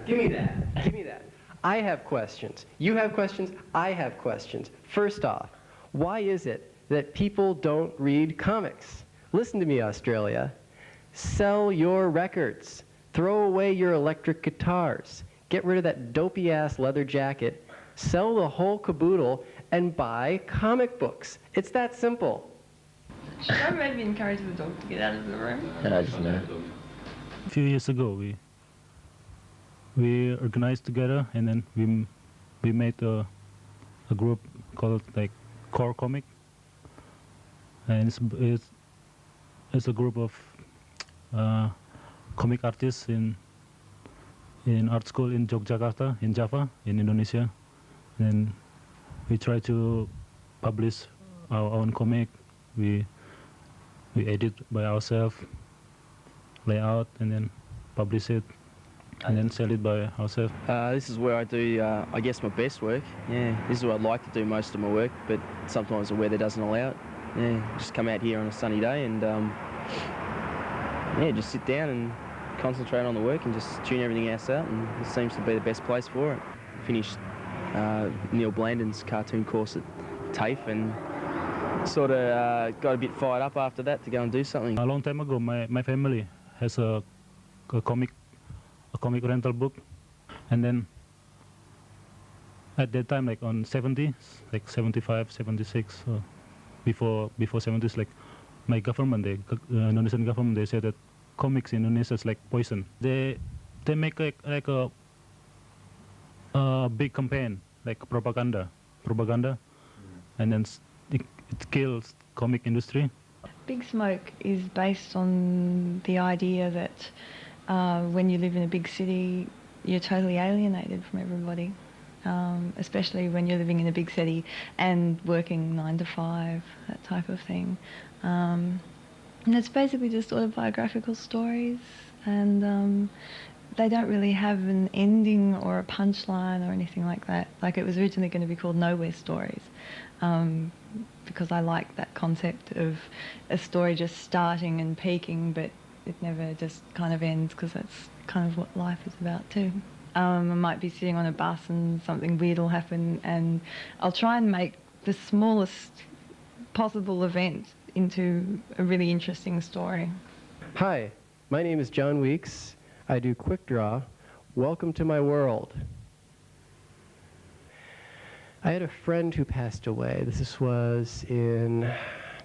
Give me that. Give me that. I have questions. You have questions. I have questions. First off, why is it that people don't read comics? Listen to me, Australia. Sell your records. Throw away your electric guitars. Get rid of that dopey-ass leather jacket. Sell the whole caboodle and buy comic books. It's that simple. Should I maybe encourage the dog to get out of the room? I just know. A few years ago, we organized together, and then we made a group called like Core Comic, and it's a group of comic artists in art school in Yogyakarta, in Java, in Indonesia. And we try to publish our own comic. We edit by ourselves, lay out, and then publish it, and then sell it by ourselves. This is where I do, I guess, my best work. Yeah, this is where I'd like to do most of my work, but sometimes the weather doesn't allow it. Yeah, just come out here on a sunny day and yeah, just sit down and concentrate on the work and just tune everything else out, and it seems to be the best place for it. Finished Neil Blandon's cartoon course at TAFE and sort of got a bit fired up after that to go and do something. A long time ago, my family has a comic rental book, and then at that time, like on 70s, like 75, 76, before 70s, like my government, the Indonesian government, they said that comics in Indonesia is like poison. They make like a big campaign, like propaganda, and then it kills comic industry. Big Smoke is based on the idea that when you live in a big city, you're totally alienated from everybody, especially when you're living in a big city and working 9 to 5, that type of thing. And it's basically just autobiographical stories, and they don't really have an ending or a punchline or anything like that. Like, it was originally going to be called Nowhere Stories, because I like that concept of a story just starting and peaking, but it never just kind of ends, because that's kind of what life is about too. I might be sitting on a bus and something weird will happen, and I'll try and make the smallest possible event into a really interesting story. Hi, my name is John Weeks. I do quick draw. Welcome to my world. I had a friend who passed away. This was in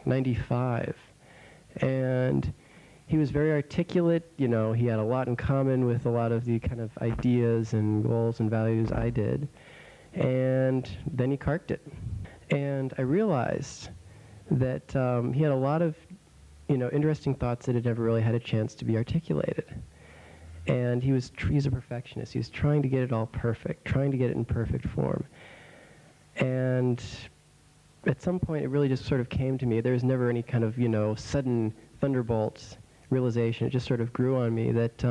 '95. And he was very articulate. You know, he had a lot in common with a lot of the kind of ideas and goals and values I did. And then he carked it. And I realized that he had a lot of, interesting thoughts that had never really had a chance to be articulated. And he's a perfectionist. He was trying to get it all perfect, trying to get it in perfect form. And at some point, it really just sort of came to me. There was never any kind of, sudden thunderbolts realization. It just sort of grew on me that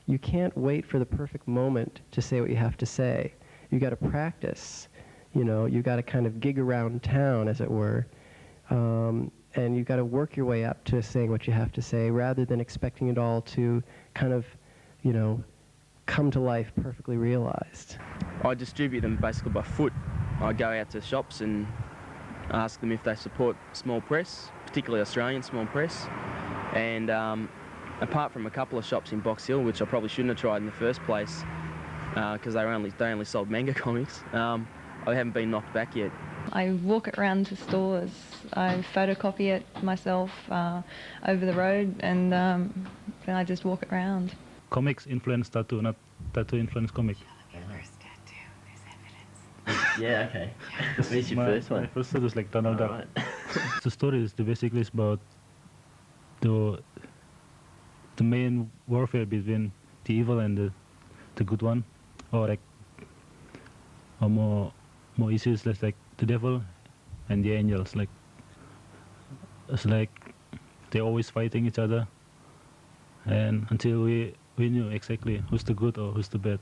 you can't wait for the perfect moment to say what you have to say. You got to practice. You got to kind of gig around town, as it were. And you've got to work your way up to saying what you have to say, rather than expecting it all to kind of, come to life perfectly realized. I distribute them basically by foot. I go out to shops and ask them if they support small press, particularly Australian small press. And apart from a couple of shops in Box Hill, which I probably shouldn't have tried in the first place, because they only sold manga comics, I haven't been knocked back yet. I walk around to stores, I photocopy it myself over the road, and then I just walk around. Comics influence tattoo, not tattoo influence comic. First tattoo, there's evidence. Yeah, okay. This is your first one. My first tattoo is like Donald Duck. Right. The story is basically about the main warfare between the evil and the good one, or like more issues that's like the devil and the angels. Like, it's like they're always fighting each other, and until we knew exactly who's the good or who's the bad.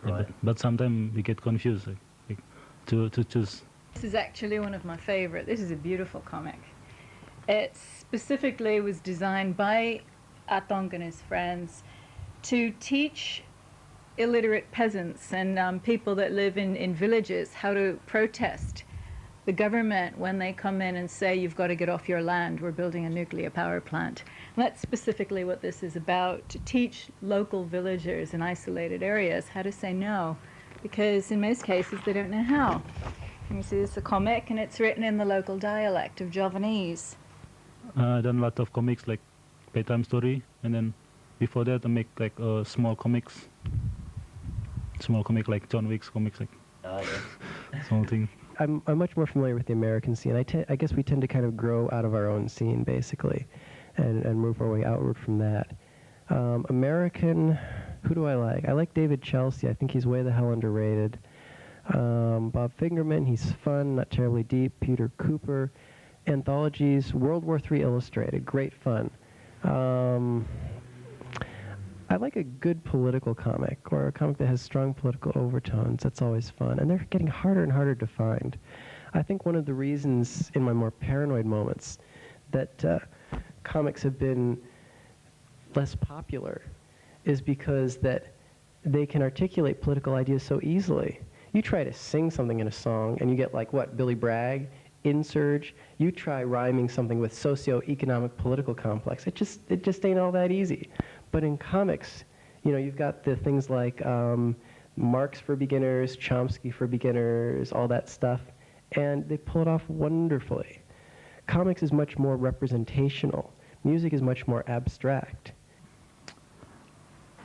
Right. Yeah, but sometimes we get confused, like to choose. This is actually one of my favorite. This is a beautiful comic. It specifically was designed by Atong and his friends to teach illiterate peasants and people that live in villages how to protest the government when they come in and say, you've got to get off your land, we're building a nuclear power plant. And that's specifically what this is about, to teach local villagers in isolated areas how to say no, because in most cases they don't know how. And you see this is a comic, and it's written in the local dialect of Javanese. I done a lot of comics like bedtime story, and then before that I make like small comic like John Wick's comics, like small thing. I'm much more familiar with the American scene. I guess we tend to kind of grow out of our own scene, basically, and move our way outward from that. American, who do I like? I like David Chelsea. I think he's way the hell underrated. Bob Fingerman, he's fun, not terribly deep. Peter Cooper. Anthologies, World War III Illustrated, great fun. I like a good political comic, or a comic that has strong political overtones. That's always fun. And they're getting harder and harder to find. I think one of the reasons in my more paranoid moments that comics have been less popular is because that they can articulate political ideas so easily. You try to sing something in a song, and you get like, what, Billy Bragg, Insurge. You try rhyming something with socio-economic political complex. It just ain't all that easy. But in comics, you know, you've got the things like Marx for beginners, Chomsky for beginners, all that stuff, and they pull it off wonderfully. Comics is much more representational. Music is much more abstract.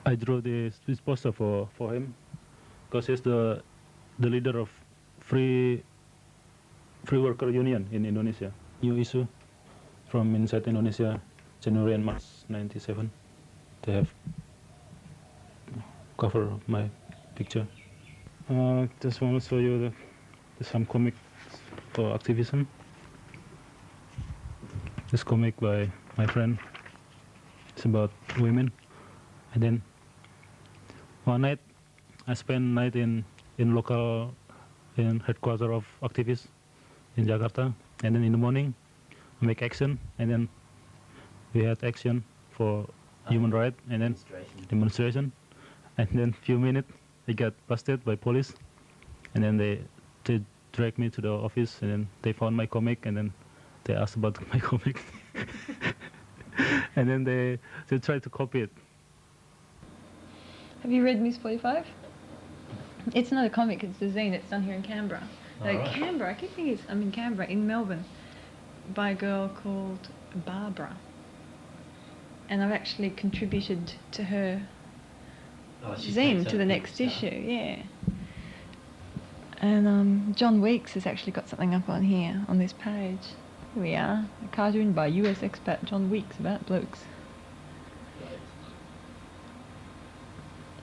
I drew this poster for him because he's the leader of Free Worker Union in Indonesia. New issue from inside Indonesia, January and March 97. They have cover of my picture. Just want to show you some comics for activism. This comic by my friend. It's about women. And then one night, I spent night in headquarters of activists in Jakarta. And then in the morning, I make action. And then we had action for human rights, and then demonstration, and then few minutes I got busted by police, and then they dragged me to the office, and then they found my comic, and then they asked about my comic, and then they tried to copy it. Have you read Miss 45? It's not a comic, it's a zine. It's done here in Canberra. Right. Canberra, I keep thinking I'm in Canberra, in Melbourne, by a girl called Barbara. And I've actually contributed to her zine to the next issue, yeah. And John Weeks has actually got something up on here, on this page. Here we are, a cartoon by US expat John Weeks about blokes.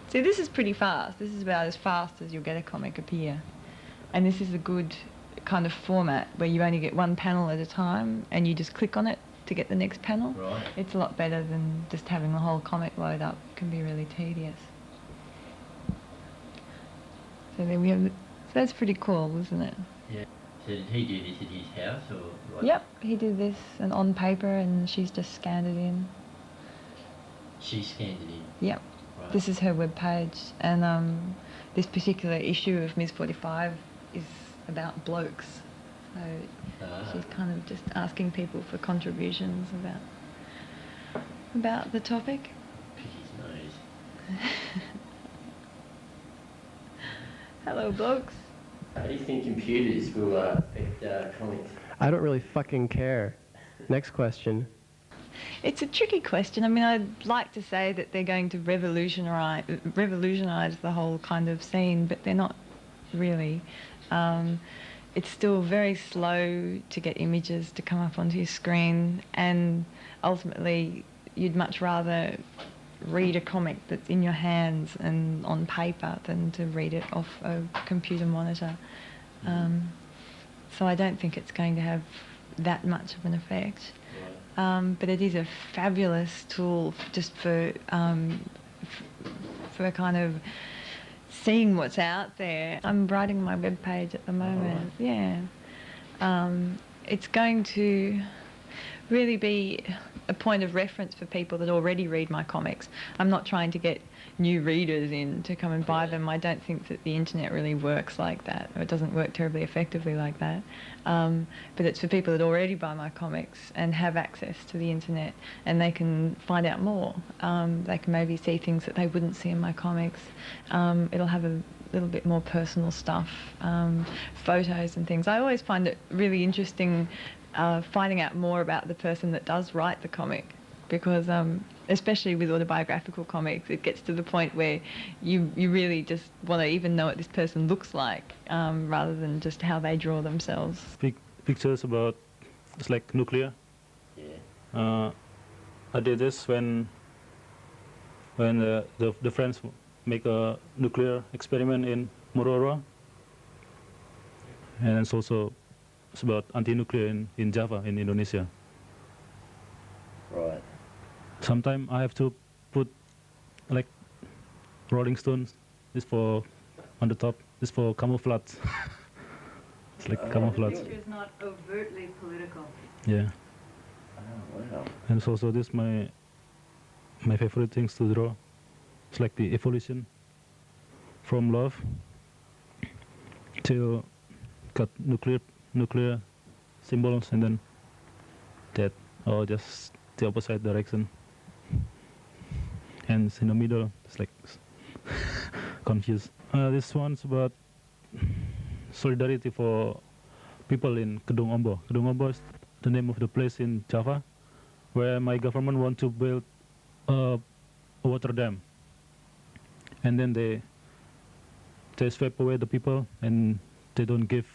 See, this is pretty fast. This is about as fast as you'll get a comic appear. And this is a good kind of format where you only get one panel at a time and you just click on it to get the next panel. Right. It's a lot better than just having the whole comic load up. It can be really tedious. So there we have. So that's pretty cool, isn't it? Yeah. So did he do this at his house or what? Yep, he did this and on paper, and she's just scanned it in. She scanned it in. Yep. Right. This is her webpage, and this particular issue of Ms 45 is about blokes. So she's kind of just asking people for contributions about the topic. Pick his nose. Hello, blokes. How do you think computers will affect comics? I don't really fucking care. Next question. It's a tricky question. I mean, I'd like to say that they're going to revolutionize the whole kind of scene, but they're not really. It's still very slow to get images to come up onto your screen, and ultimately you'd much rather read a comic that's in your hands and on paper than to read it off a computer monitor. So I don't think it's going to have that much of an effect. But it is a fabulous tool just for kind of seeing what's out there. I'm writing my webpage at the moment. Yeah. It's going to really be a point of reference for people that already read my comics. I'm not trying to get new readers in to come and buy them. I don't think that the internet really works like that, or it doesn't work terribly effectively like that. But it's for people that already buy my comics and have access to the internet, and they can find out more. They can maybe see things that they wouldn't see in my comics. It'll have a little bit more personal stuff, photos and things. I always find it really interesting finding out more about the person that does write the comic, because especially with autobiographical comics, it gets to the point where you really just want to even know what this person looks like, rather than just how they draw themselves. Pictures about, it's like nuclear. Yeah. I did this when the friends make a nuclear experiment in Mororo, and it's about anti-nuclear in Java, in Indonesia. Right. Sometimes I have to put like Rolling Stones, this for on the top, this for camouflage. It's like camouflage. The picture is not overtly political. Yeah. Oh, wow. And it's also this my favorite things to draw. It's like the evolution from love to got nuclear symbols, and then that, or just the opposite direction. And it's in the middle, it's like confused. This one's about solidarity for people in Kedung Ombo. Kedung Ombo is the name of the place in Java where my government want to build a water dam. And then they sweep away the people, and they don't give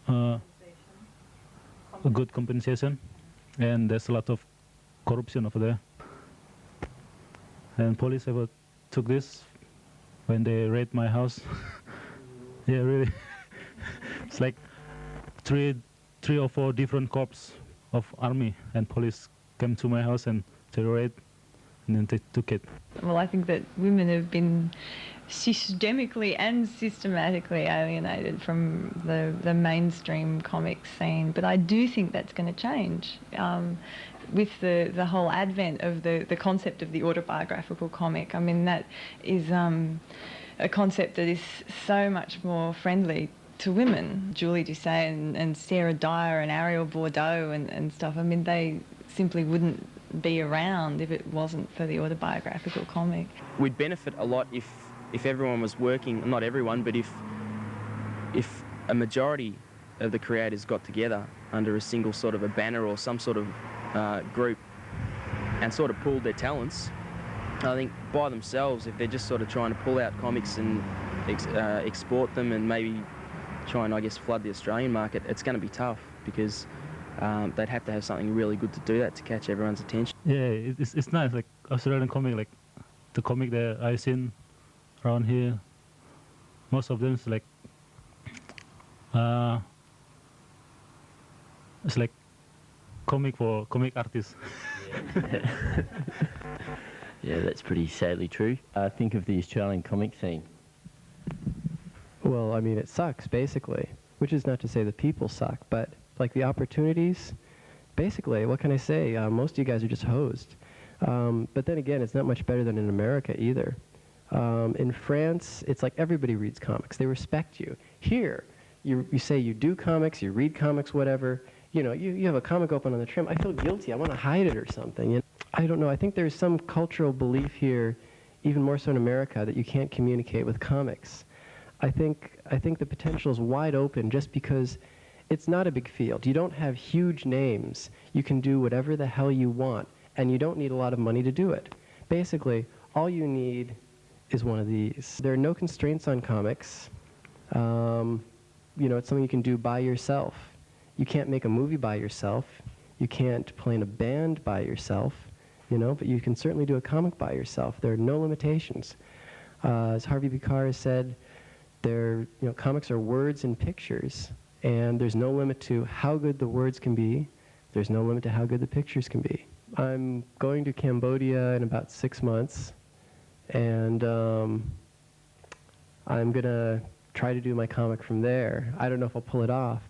a good compensation. And there's a lot of corruption over there. And police ever took this when they raid my house. Yeah, really. It's like three or four different corps of army and police came to my house and they raid, and then they took it. Well, I think that women have been systemically and systematically alienated from the mainstream comic scene, but I do think that's going to change. With the whole advent of the concept of the autobiographical comic. I mean, that is a concept that is so much more friendly to women. Julie Doucet and Sarah Dyer and Ariel Bordeaux and stuff, I mean, they simply wouldn't be around if it wasn't for the autobiographical comic. We'd benefit a lot if everyone was working, not everyone, but if a majority of the creators got together under a single sort of a banner or some sort of group and sort of pooled their talents. I think by themselves, if they're just sort of trying to pull out comics and export them and maybe try and, I guess, flood the Australian market, it's going to be tough, because they'd have to have something really good to do that, to catch everyone's attention. Yeah, it's nice, like Australian comic, like the comic that I've seen around here, most of them is like, it's like comic for comic artists. Yeah. Yeah, that's pretty sadly true. Think of the Australian comic scene. Well, I mean, it sucks, basically, which is not to say the people suck, but like the opportunities, basically, what can I say? Most of you guys are just hosed. But then again, it's not much better than in America either. In France, it's like everybody reads comics. They respect you. Here, you say you do comics, you read comics, whatever. You know, you have a comic open on the trim. I feel guilty. I want to hide it or something. You know? I don't know. I think there's some cultural belief here, even more so in America, that you can't communicate with comics. I think the potential is wide open just because it's not a big field. You don't have huge names. You can do whatever the hell you want, and you don't need a lot of money to do it. Basically, all you need is one of these. There are no constraints on comics. You know, it's something you can do by yourself. You can't make a movie by yourself. You can't play in a band by yourself, you know, but you can certainly do a comic by yourself. There are no limitations. As Harvey Bicar has said, comics are words and pictures, and there's no limit to how good the words can be. There's no limit to how good the pictures can be. I'm going to Cambodia in about 6 months, and I'm going to try to do my comic from there. I don't know if I'll pull it off,